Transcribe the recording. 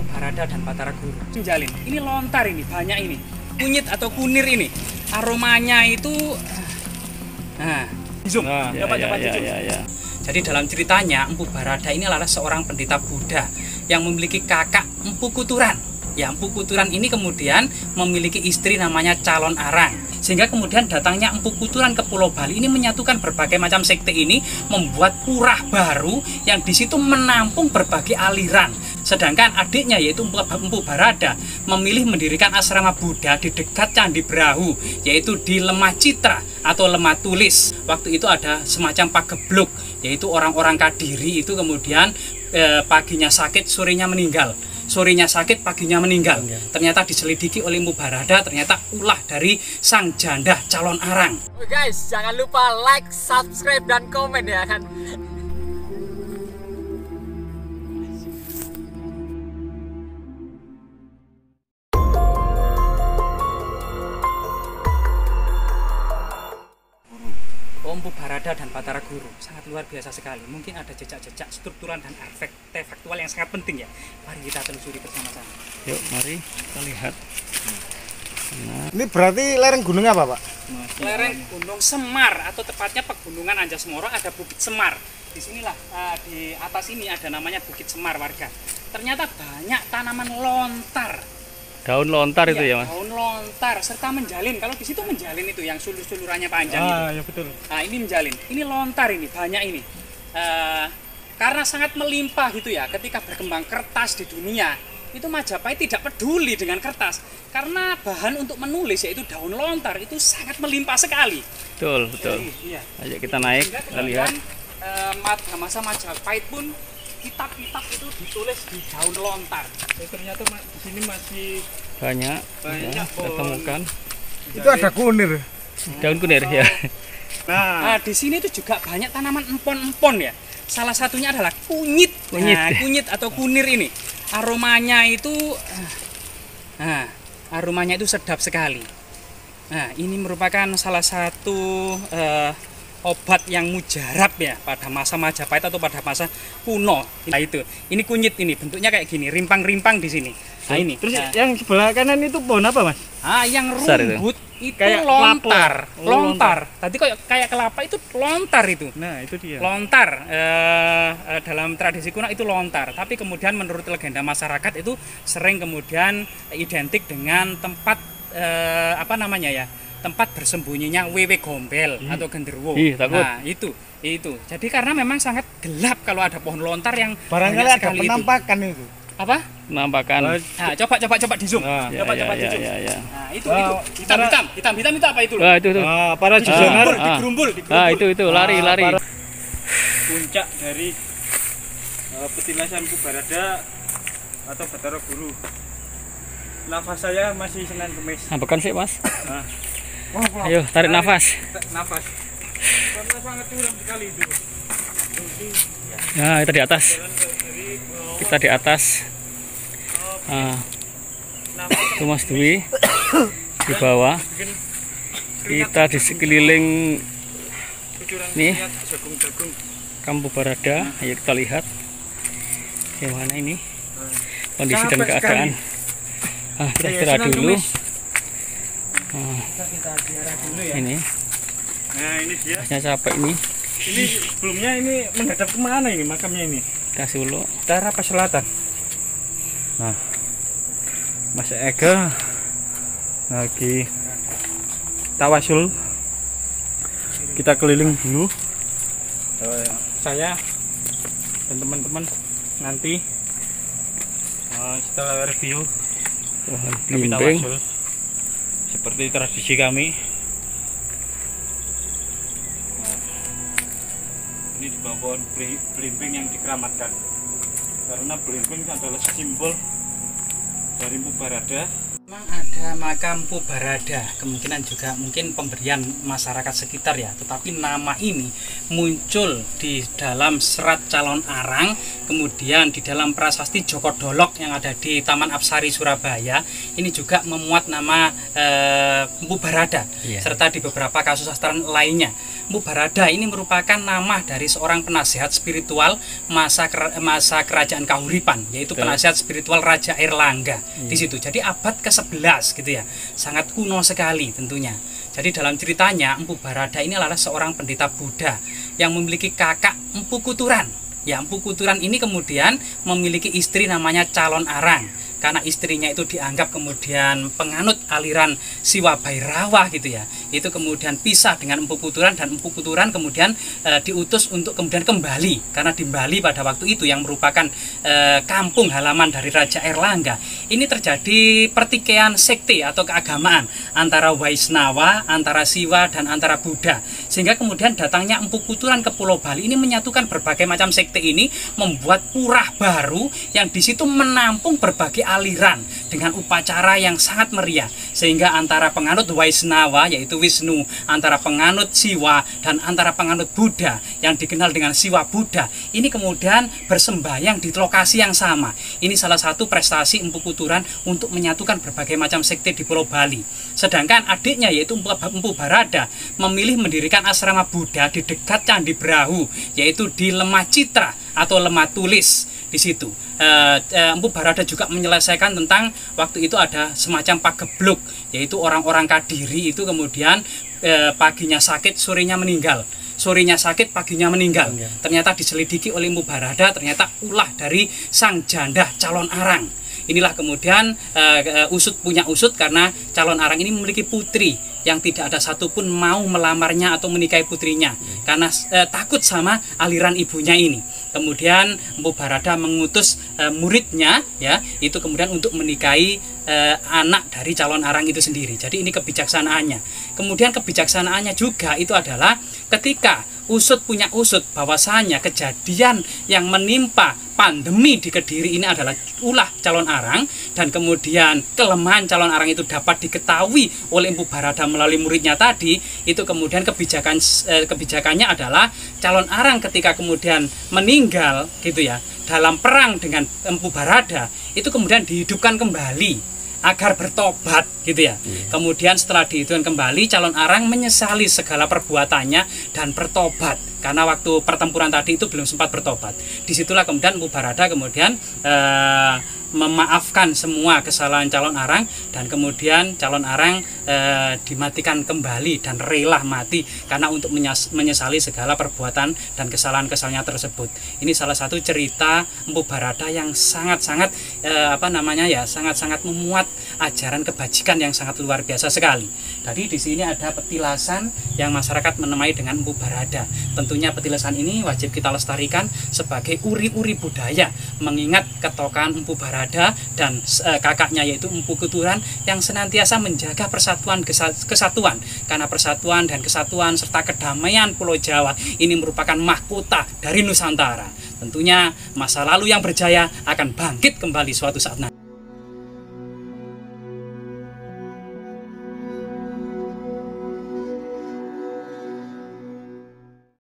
Empu Barada dan Batara Guru. Menjalin. Ini lontar ini, banyak ini. Kunyit atau kunir ini. Aromanya itu zoom. Coba zoom. Jadi dalam ceritanya Empu Barada ini adalah seorang pendeta Buddha yang memiliki kakak Empu Kuturan. Ya, Empu Kuturan ini kemudian memiliki istri namanya Calon Arang. Sehingga kemudian datangnya Empu Kuturan ke Pulau Bali ini menyatukan berbagai macam sekte ini, membuat purah baru yang di situ menampung berbagai aliran. Sedangkan adiknya yaitu Empu Barada memilih mendirikan asrama Buddha di dekat Candi Brahu, yaitu di Lemah Citra atau Lemah Tulis. Waktu itu ada semacam pagebluk, yaitu orang-orang Kadiri itu kemudian paginya sakit, sorenya meninggal. Sorenya sakit, paginya meninggal. Ternyata diselidiki oleh Empu Barada, ternyata ulah dari sang janda Calon Arang. Oke guys, jangan lupa like, subscribe, dan komen ya kan. Empu Barada dan Batara Guru sangat luar biasa sekali. Mungkin ada jejak-jejak struktural dan artefaktual yang sangat penting ya. Mari kita telusuri bersama-sama. Yuk, mari kita lihat. Nah. Ini berarti lereng gunung apa, Pak? Lereng Gunung Semar atau tepatnya Pegunungan Anjasmara, ada Bukit Semar. Di sinilah di atas ini ada namanya Bukit Semar warga. Ternyata banyak tanaman lontar. Daun lontar itu ya, Mas? Daun lontar serta menjalin. Kalau di situ menjalin itu yang sulur-sulurannya panjang itu. Ya betul. Nah, ini menjalin. Ini lontar ini, banyak ini. Karena sangat melimpah gitu ya, ketika berkembang kertas di dunia, itu Majapahit tidak peduli dengan kertas. Karena bahan untuk menulis yaitu daun lontar itu sangat melimpah sekali. Betul. Jadi, iya. Ayo kita naik, kita lihat. Masa Majapahit pun kitab-kitab itu ditulis di daun lontar. Ternyata di sini masih banyak ya, kita temukan. Itu ada kunir. Daun kunir ya. Nah, di sini itu juga banyak tanaman empon-empon ya. Salah satunya adalah kunyit. Nah, kunyit atau kunir ini. Aromanya itu sedap sekali. Nah, ini merupakan salah satu obat yang mujarab ya pada masa Majapahit atau pada masa kuno. Nah, itu. Ini kunyit ini, bentuknya kayak gini, rimpang-rimpang di sini. Nah, ini. Terus yang sebelah kanan itu pohon apa, Mas? Yang rumput itu kayak lontar. Lontar. Tadi kayak kelapa itu lontar itu. Nah, itu dia. Lontar. Dalam tradisi kuno itu lontar, tapi kemudian menurut legenda masyarakat itu sering kemudian identik dengan tempat tempat bersembunyinya wewe gombel atau genderuwo. Takut. Nah, itu. Jadi karena memang sangat gelap kalau ada pohon lontar yang barangkali ada penampakan itu. Apa? Penampakan. Nah, coba di zoom. Coba di zoom. Ya. Nah, itu hitam itu apa itu? Itu. Para jizonar digerumbul. Itu lari. Puncak dari petilasan Empu Barada atau Batara Guru. Nafas saya masih Senin Kemis. Nampakan sih, Mas. Ayo, tarik nafas. Karena sangat curam sekali itu. Nah, kita di atas. Itu Mas Dwi di bawah. Kita di sekeliling nih Empu Barada. Ayo kita lihat gimana ini kondisi dan keadaan. Kita istirahat dulu. Ini. Nah, ini dia. Masnya capek ini. Ini sebelumnya ini menghadap kemana ini makamnya ini? Kasih dulu. Utara apa selatan? Nah, Mas Ega lagi tawasul. Kita keliling dulu. Saya dan teman-teman nanti setelah review kami tawasul seperti tradisi kami. Ini di bawah pohon belimbing yang dikeramatkan, karena belimbing adalah simbol dari Empu Barada. Memang ada maka Empu Barada kemungkinan juga mungkin pemberian masyarakat sekitar ya, tetapi nama ini muncul di dalam serat calon arang, kemudian di dalam prasasti Joko Dolok yang ada di Taman Apsari Surabaya ini juga memuat nama Empu Barada, serta di beberapa kasus sastra lainnya. Empu Barada ini merupakan nama dari seorang penasihat spiritual masa kerajaan Kahuripan, yaitu penasihat spiritual Raja Airlangga di situ. Jadi abad ke-11 gitu ya, sangat kuno sekali tentunya. Jadi dalam ceritanya Empu Barada ini adalah seorang pendeta Buddha yang memiliki kakak Empu Kuturan. Ya, Empu Kuturan ini kemudian memiliki istri namanya Calon Arang. Karena istrinya itu dianggap kemudian penganut aliran Siwa Bhairawa gitu ya. Itu kemudian pisah dengan Empu Kuturan, dan Empu Kuturan kemudian diutus untuk kemudian kembali. Karena di Bali pada waktu itu yang merupakan kampung halaman dari Raja Airlangga, ini terjadi pertikaian sekte atau keagamaan antara Waisnawa, antara Siwa dan antara Buddha. Sehingga kemudian datangnya Empu Kuturan ke Pulau Bali ini menyatukan berbagai macam sekte ini, membuat purah baru yang di situ menampung berbagai aliran dengan upacara yang sangat meriah, sehingga antara penganut Waisnawa yaitu Wisnu, antara penganut Siwa dan antara penganut Buddha yang dikenal dengan Siwa Buddha ini kemudian bersembahyang di lokasi yang sama. Ini salah satu prestasi Empu Kuturan untuk menyatukan berbagai macam sekte di Pulau Bali. Sedangkan adiknya yaitu Empu Barada memilih mendirikan asrama Buddha di dekat Candi Brahu, yaitu di Lemah Citra atau Lemah Tulis di situ. Empu Barada juga menyelesaikan tentang waktu itu ada semacam pagebluk, yaitu orang-orang Kadiri itu kemudian paginya sakit, sorenya meninggal. Sorenya sakit, paginya meninggal. Ternyata diselidiki oleh Empu Barada, ternyata ulah dari sang janda Calon Arang. Inilah kemudian usut punya usut, karena Calon Arang ini memiliki putri yang tidak ada satupun mau melamarnya atau menikahi putrinya karena takut sama aliran ibunya ini. Kemudian Empu Barada mengutus muridnya ya, itu kemudian untuk menikahi anak dari Calon Arang itu sendiri. Jadi ini kebijaksanaannya. Kemudian kebijaksanaannya juga itu adalah ketika usut punya usut bahwasanya kejadian yang menimpa pandemi di Kediri ini adalah ulah Calon Arang, dan kemudian kelemahan Calon Arang itu dapat diketahui oleh Empu Barada melalui muridnya tadi, itu kemudian kebijakannya adalah Calon Arang ketika kemudian meninggal gitu ya dalam perang dengan Empu Barada, itu kemudian dihidupkan kembali agar bertobat gitu ya. Kemudian setelah dihidupkan kembali, Calon Arang menyesali segala perbuatannya dan bertobat, karena waktu pertempuran tadi itu belum sempat bertobat. Disitulah kemudian Empu Barada kemudian memaafkan semua kesalahan Calon Arang, dan kemudian Calon Arang dimatikan kembali dan rela mati karena untuk menyesali segala perbuatan dan kesalahan-kesalahannya tersebut. Ini salah satu cerita Empu Barada yang sangat-sangat sangat-sangat memuat ajaran kebajikan yang sangat luar biasa sekali. Tadi di sini ada petilasan yang masyarakat menamai dengan Empu Barada. Tentunya petilasan ini wajib kita lestarikan sebagai uri-uri budaya, mengingat ketokan Empu Barada dan kakaknya yaitu Empu Kuturan yang senantiasa menjaga persatuan kesatuan, karena persatuan dan kesatuan serta kedamaian Pulau Jawa ini merupakan mahkota dari Nusantara. Tentunya masa lalu yang berjaya akan bangkit kembali suatu saat nanti.